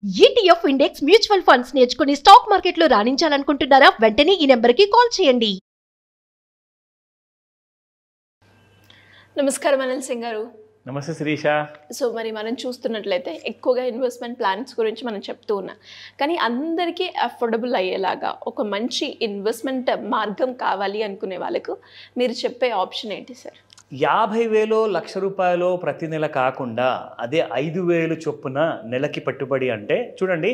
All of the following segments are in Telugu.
ETF ఇండెక్స్ మ్యూచువల్ ఫండ్స్ నేర్చుకుని స్టాక్ మార్కెట్లో రాణించాలనుకుంటున్నారా? వెంటనే ఈ నెంబర్కి కాల్ చేయండి. నమస్కారం అనిల్ సింగ్ గారు. నమస్తే శిరీష. సో మరి మనం చూస్తున్నట్లయితే ఎక్కువగా ఇన్వెస్ట్మెంట్ ప్లాన్స్ గురించి మనం చెప్తూ ఉన్నాం. కానీ అందరికీ అఫోర్డబుల్ అయ్యేలాగా ఒక మంచి ఇన్వెస్ట్మెంట్ మార్గం కావాలి అనుకునే వాళ్ళకు మీరు చెప్పే ఆప్షన్ ఏంటి సార్? 50,000 లక్ష రూపాయలు ప్రతి నెల కాకుండా అదే 5,000 చొప్పున నెలకి పెట్టుబడి అంటే చూడండి,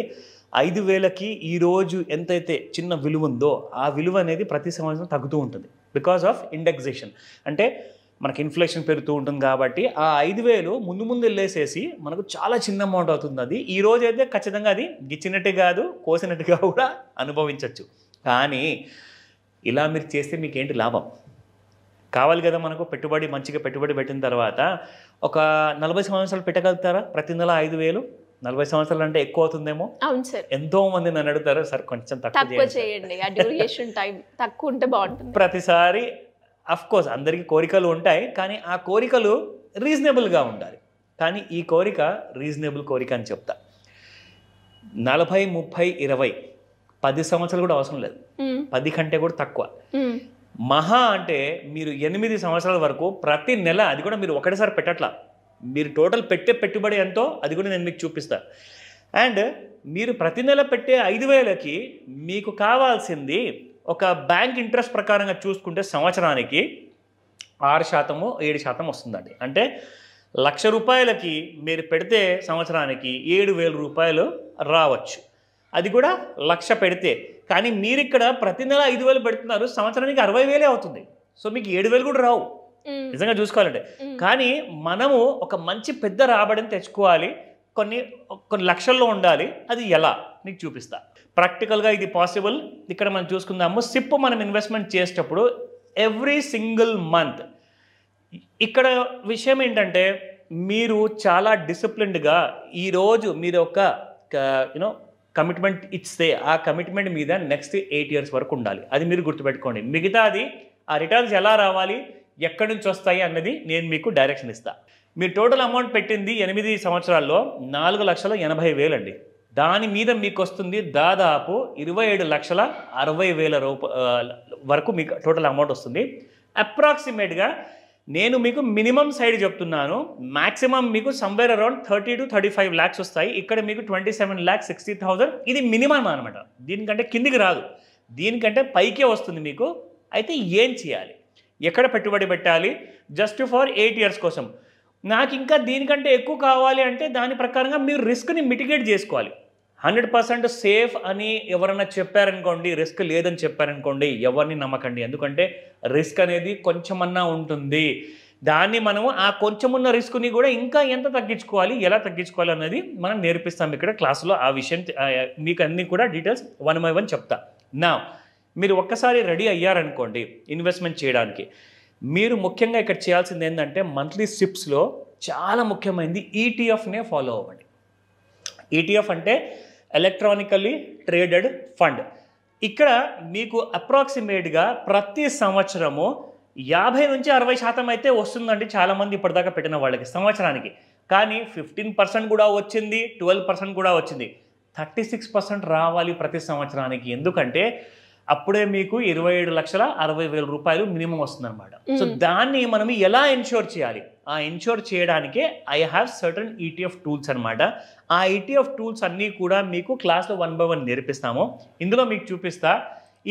5,000కి ఈరోజు ఎంతైతే చిన్న విలువ ఉందో ఆ విలువ అనేది ప్రతి సంవత్సరం తగ్గుతూ ఉంటుంది బికాస్ ఆఫ్ ఇండెక్సేషన్. అంటే మనకి ఇన్ఫ్లేషన్ పెరుగుతూ ఉంటుంది కాబట్టి ఆ 5,000 ముందు వెళ్ళేసేసి మనకు చాలా చిన్న అమౌంట్ అవుతుంది. అది ఈ రోజు అయితే ఖచ్చితంగా అది గిచ్చినట్టు కాదు, కోసినట్టుగా కూడా అనుభవించవచ్చు. కానీ ఇలా మీరు చేస్తే మీకేంటి లాభం? కావాలి కదా మనకు పెట్టుబడి, మంచిగా పెట్టుబడి పెట్టిన తర్వాత ఒక 40 సంవత్సరాలు పెట్టగలుగుతారా ప్రతి నెల 5,000? 40 సంవత్సరాలు అంటే ఎక్కువ అవుతుందేమో. అవును సార్. ఎంతో మంది నన్ను అడుగుతారు, సార్ కొంచెం తక్కువ చేయండి, ఆ డ్యూరేషన్ టైం తక్కువ ఉంటే బాగుంటుంది. ప్రతిసారి కోర్స్ అందరికీ కోరికలు ఉంటాయి, కానీ ఆ కోరికలు రీజనబుల్గా ఉండాలి. కానీ ఈ కోరిక రీజనబుల్ కోరిక అని చెప్తా. 40, 30, 20, 10 సంవత్సరాలు కూడా అవసరం లేదు, 10 కంటే కూడా తక్కువ. మహా అంటే మీరు 8 సంవత్సరాల వరకు ప్రతి నెల, అది కూడా మీరు ఒకటేసారి పెట్టట్లా, మీరు టోటల్ పెట్టే పెట్టుబడి ఎంతో అది కూడా నేను మీకు చూపిస్తాను. అండ్ మీరు ప్రతి నెల పెట్టే 5,000కి మీకు కావాల్సింది ఒక బ్యాంక్ ఇంట్రెస్ట్ ప్రకారంగా చూసుకుంటే సంవత్సరానికి 6%, 7% వస్తుందండి. అంటే 1,00,000 రూపాయలకి మీరు పెడితే సంవత్సరానికి 7,000 రూపాయలు రావచ్చు. అది కూడా 1,00,000 పెడితే. కానీ మీరు ఇక్కడ ప్రతి నెల 5,000 పెడుతున్నారు, సంవత్సరానికి 60,000 అవుతుంది. సో మీకు 7,000 కూడా రావు నిజంగా చూసుకోవాలంటే. కానీ మనము ఒక మంచి పెద్ద రాబడిని తెచ్చుకోవాలి, కొన్ని లక్షల్లో ఉండాలి. అది ఎలా నీకు చూపిస్తా. ప్రాక్టికల్గా ఇది పాసిబుల్. ఇక్కడ మనం చూసుకుందాము. సిప్ మనం ఇన్వెస్ట్మెంట్ చేసేటప్పుడు ఎవ్రీ సింగిల్ మంత్, ఇక్కడ విషయం ఏంటంటే మీరు చాలా డిసిప్లిన్డ్గా ఈరోజు మీరు ఒక కమిట్మెంట్ ఇస్తే ఆ కమిట్మెంట్ మీద నెక్స్ట్ 8 years వరకు ఉండాలి. అది మీరు గుర్తుపెట్టుకోండి. మిగతాది ఆ రిటర్న్స్ ఎలా రావాలి, ఎక్కడి నుంచి వస్తాయి అన్నది నేను మీకు డైరెక్షన్ ఇస్తా. మీరు టోటల్ అమౌంట్ పెట్టింది 8 సంవత్సరాల్లో 4,80,000 అండి. దాని మీద మీకు వస్తుంది దాదాపు 27,60,000 వరకు మీకు టోటల్ అమౌంట్ వస్తుంది. అప్రాక్సిమేట్గా నేను మీకు మినిమం సైడ్ చెప్తున్నాను, మ్యాక్సిమం మీకు సమ్వేర్ అరౌండ్ 30 to 35 lakhs వస్తాయి. ఇక్కడ మీకు 27,60,000 ఇది మినిమం అనమాట. దీనికంటే కిందికి రాదు, దీనికంటే పైకే వస్తుంది మీకు. అయితే ఏం చేయాలి, ఎక్కడ పెట్టుబడి పెట్టాలి? జస్ట్ ఫర్ 8 years కోసం. నాకు ఇంకా దీనికంటే ఎక్కువ కావాలి అంటే దాని ప్రకారంగా మీరు రిస్క్ని మిటిగేట్ చేసుకోవాలి. 100% సేఫ్ అని ఎవరన్నా చెప్పారనుకోండి, రిస్క్ లేదని చెప్పారనుకోండి, ఎవరిని నమ్మకండి. ఎందుకంటే రిస్క్ అనేది కొంచెమన్నా ఉంటుంది. దాన్ని మనము ఆ కొంచెం ఉన్న రిస్క్ని కూడా ఇంకా ఎంత తగ్గించుకోవాలి, ఎలా తగ్గించుకోవాలి అనేది మనం నేర్పిస్తాం ఇక్కడ క్లాసులో. ఆ విషయం మీకు అన్నీ కూడా డీటెయిల్స్ 1 by 1 చెప్తా. నా మీరు ఒక్కసారి రెడీ అయ్యారనుకోండి ఇన్వెస్ట్మెంట్ చేయడానికి, మీరు ముఖ్యంగా ఇక్కడ చేయాల్సింది ఏంటంటే మంత్లీ సిప్స్లో చాలా ముఖ్యమైనది ఈటీఎఫ్నే ఫాలో అవ్వండి. ఈటీఎఫ్ అంటే ఎలక్ట్రానికల్లీ ట్రేడెడ్ ఫండ్. ఇక్కడ మీకు అప్రాక్సిమేట్గా ప్రతి సంవత్సరము 50 నుంచి 60% అయితే వస్తుందండి చాలామంది ఇప్పటిదాకా పెట్టిన వాళ్ళకి సంవత్సరానికి. కానీ 15% కూడా వచ్చింది, 12% కూడా వచ్చింది, 36% రావాలి ప్రతి సంవత్సరానికి. ఎందుకంటే అప్పుడే మీకు 27,60,000 రూపాయలు మినిమం వస్తుందన్నమాట. సో దాన్ని మనం ఎలా ఎన్ష్యూర్ చేయాలి? ఆ ఎన్ష్యూర్ చేయడానికే I have certain ETF tools అనమాట. ఆ ఈటీఎఫ్ టూల్స్ అన్నీ కూడా మీకు క్లాస్లో 1 by 1 నేర్పిస్తాము. ఇందులో మీకు చూపిస్తా.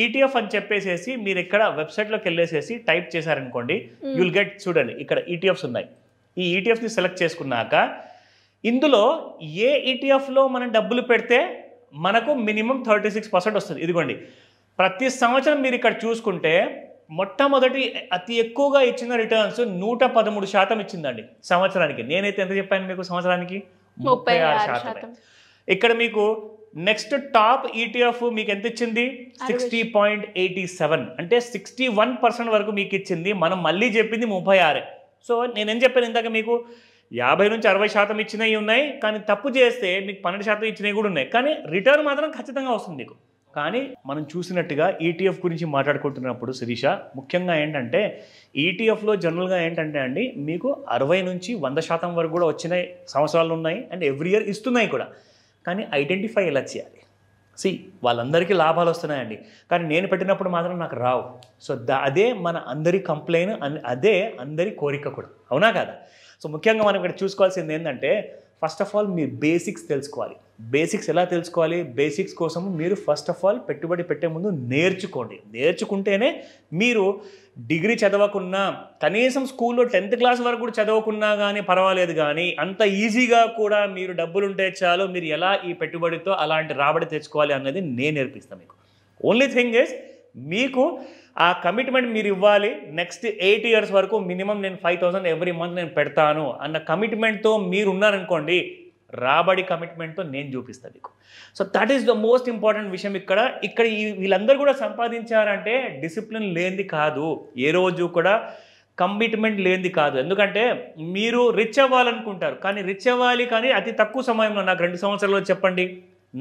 ఈటీఎఫ్ అని చెప్పేసేసి మీరు ఇక్కడ వెబ్సైట్లోకి వెళ్ళేసేసి టైప్ చేశారనుకోండి, యుల్ గెట్, చూడండి ఇక్కడ ఈటీఎఫ్స్ ఉన్నాయి. ఈ ఈటీఎఫ్ని సెలెక్ట్ చేసుకున్నాక ఇందులో ఏ ఈటీఎఫ్లో మనం డబ్బులు పెడితే మనకు మినిమం 36% వస్తుంది. ఇదిగోండి, ప్రతి సంవత్సరం మీరు ఇక్కడ చూసుకుంటే మొట్టమొదటి అతి ఎక్కువగా ఇచ్చిన రిటర్న్స్ 113% ఇచ్చిందండి సంవత్సరానికి. నేనైతే ఎంత చెప్పాను మీకు? సంవత్సరానికి 36%. ఇక్కడ మీకు నెక్స్ట్ టాప్ ఈటీఎఫ్ మీకు ఎంత ఇచ్చింది? 60.87, అంటే 61% వరకు మీకు ఇచ్చింది. మనం మళ్ళీ చెప్పింది 36. సో నేనేం చెప్పాను ఇందాక మీకు, 50 నుంచి 60% ఇచ్చినవి ఉన్నాయి, కానీ తప్పు చేస్తే మీకు 12% ఇచ్చినవి కూడా ఉన్నాయి. కానీ రిటర్న్ మాత్రం ఖచ్చితంగా వస్తుంది మీకు. కానీ మనం చూసినట్టుగా ఈటీఎఫ్ గురించి మాట్లాడుకుంటున్నప్పుడు శిరీష, ముఖ్యంగా ఏంటంటే ఈటీఎఫ్లో జనరల్గా ఏంటంటే అండి మీకు 60 నుంచి 100% వరకు కూడా వచ్చిన సంవత్సరాలు ఉన్నాయి, అండ్ ఎవ్రీ ఇయర్ ఇస్తున్నాయి కూడా. కానీ ఐడెంటిఫై ఎలా చేయాలి? వాళ్ళందరికీ లాభాలు వస్తున్నాయండి, కానీ నేను పెట్టినప్పుడు మాత్రం నాకు రావు. సో అదే మన అందరి కంప్లైంట్, అదే అందరి కోరిక కూడా, అవునా కదా? సో ముఖ్యంగా మనం ఇక్కడ చూసుకోవాల్సింది ఏంటంటే, ఫస్ట్ ఆఫ్ ఆల్ మీరు బేసిక్స్ తెలుసుకోవాలి. బేసిక్స్ ఎలా తెలుసుకోవాలి? బేసిక్స్ కోసం మీరు ఫస్ట్ ఆఫ్ ఆల్ పెట్టుబడి పెట్టే ముందు నేర్చుకోండి. నేర్చుకుంటేనే మీరు డిగ్రీ చదవకున్నా, కనీసం స్కూల్లో 10th క్లాస్ వరకు కూడా చదవకున్నా కానీ పర్వాలేదు, కానీ అంత ఈజీగా కూడా మీరు డబ్బులు ఉంటే చాలు, మీరు ఎలా ఈ పెట్టుబడితో అలాంటి రాబడి తెచ్చుకోవాలి అన్నది నేను నేర్పిస్తాను మీకు. ఓన్లీ థింగ్ ఇస్ మీకు ఆ కమిట్మెంట్ మీరు ఇవ్వాలి. నెక్స్ట్ 8 years వరకు మినిమం నేను 5,000 ఎవ్రీ మంత్ నేను పెడతాను అన్న కమిట్మెంట్తో మీరు ఉన్నారనుకోండి, రాబడి కమిట్మెంట్తో నేను చూపిస్తాను మీకు. So that is the most important విషయం. ఇక్కడ వీళ్ళందరూ కూడా సంపాదించారంటే డిసిప్లిన్ లేనిది కాదు, ఏ రోజు కూడా కమిట్మెంట్ లేనిది కాదు. ఎందుకంటే మీరు రిచ్ అవ్వాలనుకుంటారు, కానీ రిచ్ అవ్వాలి కానీ అతి తక్కువ సమయంలో, నాకు 2 సంవత్సరాలు చెప్పండి,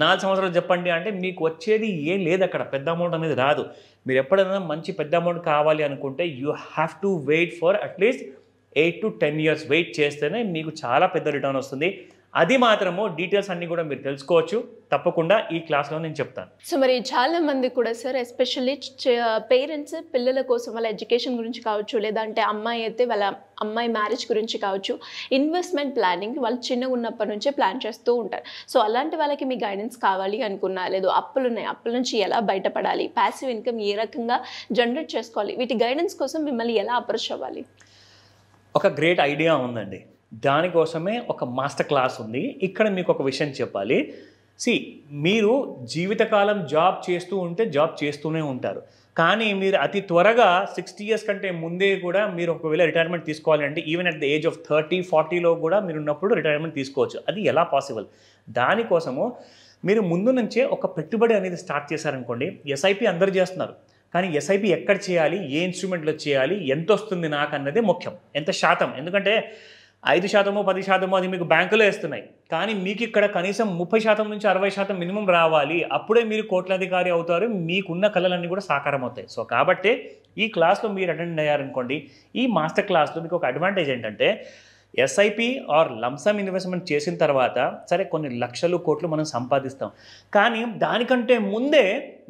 4 సంవత్సరాలు చెప్పండి అంటే మీకు వచ్చేది ఏం లేదు, అక్కడ పెద్ద అమౌంట్ అనేది రాదు. మీరు ఎప్పుడైనా మంచి పెద్ద అమౌంట్ కావాలి అనుకుంటే you have to wait for at least 8 to 10 years wait చేస్తేనే మీకు చాలా పెద్ద రిటర్న్ వస్తుంది. అది మాత్రము డీటెయిల్స్ అన్నీ కూడా మీరు తెలుసుకోవచ్చు, తప్పకుండా ఈ క్లాస్లో నేను చెప్తాను. సో మరి చాలా మంది కూడా సార్, ఎస్పెషల్లీ పేరెంట్స్ పిల్లల కోసం వాళ్ళ ఎడ్యుకేషన్ గురించి కావచ్చు, లేదంటే అమ్మాయి అయితే వాళ్ళ అమ్మాయి మ్యారేజ్ గురించి కావచ్చు, ఇన్వెస్ట్మెంట్ ప్లానింగ్ వాళ్ళు చిన్నగా ఉన్నప్పటి నుంచే ప్లాన్ చేస్తూ ఉంటారు. సో అలాంటి వాళ్ళకి మీ గైడెన్స్ కావాలి అనుకున్నా, లేదు అప్పులు ఉన్నాయి, అప్పుల నుంచి ఎలా బయటపడాలి, ప్యాసివ్ ఇన్కమ్ ఏ రకంగా జనరేట్ చేసుకోవాలి, వీటి గైడెన్స్ కోసం మిమ్మల్ని ఎలా అప్రోచ్ అవ్వాలి? ఒక గ్రేట్ ఐడియా ఉందండి, దానికోసమే ఒక మాస్టర్ క్లాస్ ఉంది. ఇక్కడ మీకు ఒక విషయం చెప్పాలి. మీరు జీవితకాలం జాబ్ చేస్తూ ఉంటే జాబ్ చేస్తూనే ఉంటారు, కానీ మీరు అతి త్వరగా 60 years కంటే ముందే కూడా మీరు ఒకవేళ రిటైర్మెంట్ తీసుకోవాలి అంటే even at the age of 30-40లో కూడా మీరు ఉన్నప్పుడు రిటైర్మెంట్ తీసుకోవచ్చు. అది ఎలా పాసిబుల్? దానికోసము మీరు ముందు నుంచే ఒక పెట్టుబడి అనేది స్టార్ట్ చేశారనుకోండి. ఎస్ఐపి అందరూ చేస్తున్నారు, కానీ ఎస్ఐపి ఎక్కడ చేయాలి, ఏ ఇన్స్ట్రుమెంట్లో చేయాలి, ఎంత వస్తుంది నాకు అన్నదే ముఖ్యం, ఎంత శాతం. ఎందుకంటే 5%, 10% అది మీకు బ్యాంకులో వేస్తున్నాయి, కానీ మీకు ఇక్కడ కనీసం 30% నుంచి 60% మినిమం రావాలి. అప్పుడే మీరు కోట్లాధికారి అవుతారు, మీకున్న కళలన్నీ కూడా సాకారం అవుతాయి. సో కాబట్టి ఈ క్లాస్లో మీరు అటెండ్ అయ్యారనుకోండి, ఈ మాస్టర్ క్లాస్లో మీకు ఒక అడ్వాంటేజ్ ఏంటంటే, ఎస్ఐపి ఆర్ లంసమ్ ఇన్వెస్ట్మెంట్ చేసిన తర్వాత సరే కొన్ని లక్షలు కోట్లు మనం సంపాదిస్తాం, కానీ దానికంటే ముందే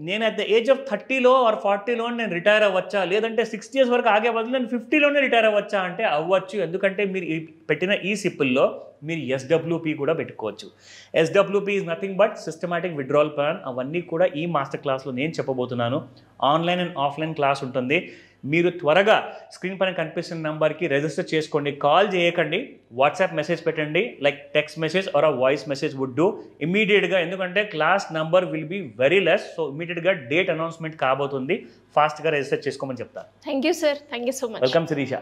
నేను అట్ ద ఏజ్ ఆఫ్ 30లో ఆర్ 40లో నేను రిటైర్ అవ్వచ్చా, లేదంటే 60 years వరకు ఆగే బదులు నేను 50లోనే రిటైర్ అవ్వచ్చా అంటే అవ్వచ్చు. ఎందుకంటే మీరు పెట్టిన ఈ సిప్పుల్లో మీరు ఎస్డబ్ల్యూపీ కూడా పెట్టుకోవచ్చు. SWP is nothing but systematic withdrawal plan. అవన్నీ కూడా ఈ మాస్టర్ క్లాస్లో నేను చెప్పబోతున్నాను. ఆన్లైన్ అండ్ ఆఫ్లైన్ క్లాస్ ఉంటుంది. మీరు త్వరగా స్క్రీన్ పైన కనిపిస్తున్న నెంబర్కి రిజిస్టర్ చేసుకోండి, కాల్ చేయకండి, వాట్సాప్ మెసేజ్ పెట్టండి, like text message or a voice message would do ఇమీడియట్గా. ఎందుకంటే class number will be very less. So ఇమీడియట్గా డేట్ అనౌన్స్మెంట్ కాబోతుంది, ఫాస్ట్గా రిజిస్టర్ చేసుకోమని చెప్తాను. Thank you sir, thank you so much. Welcome Sirisha.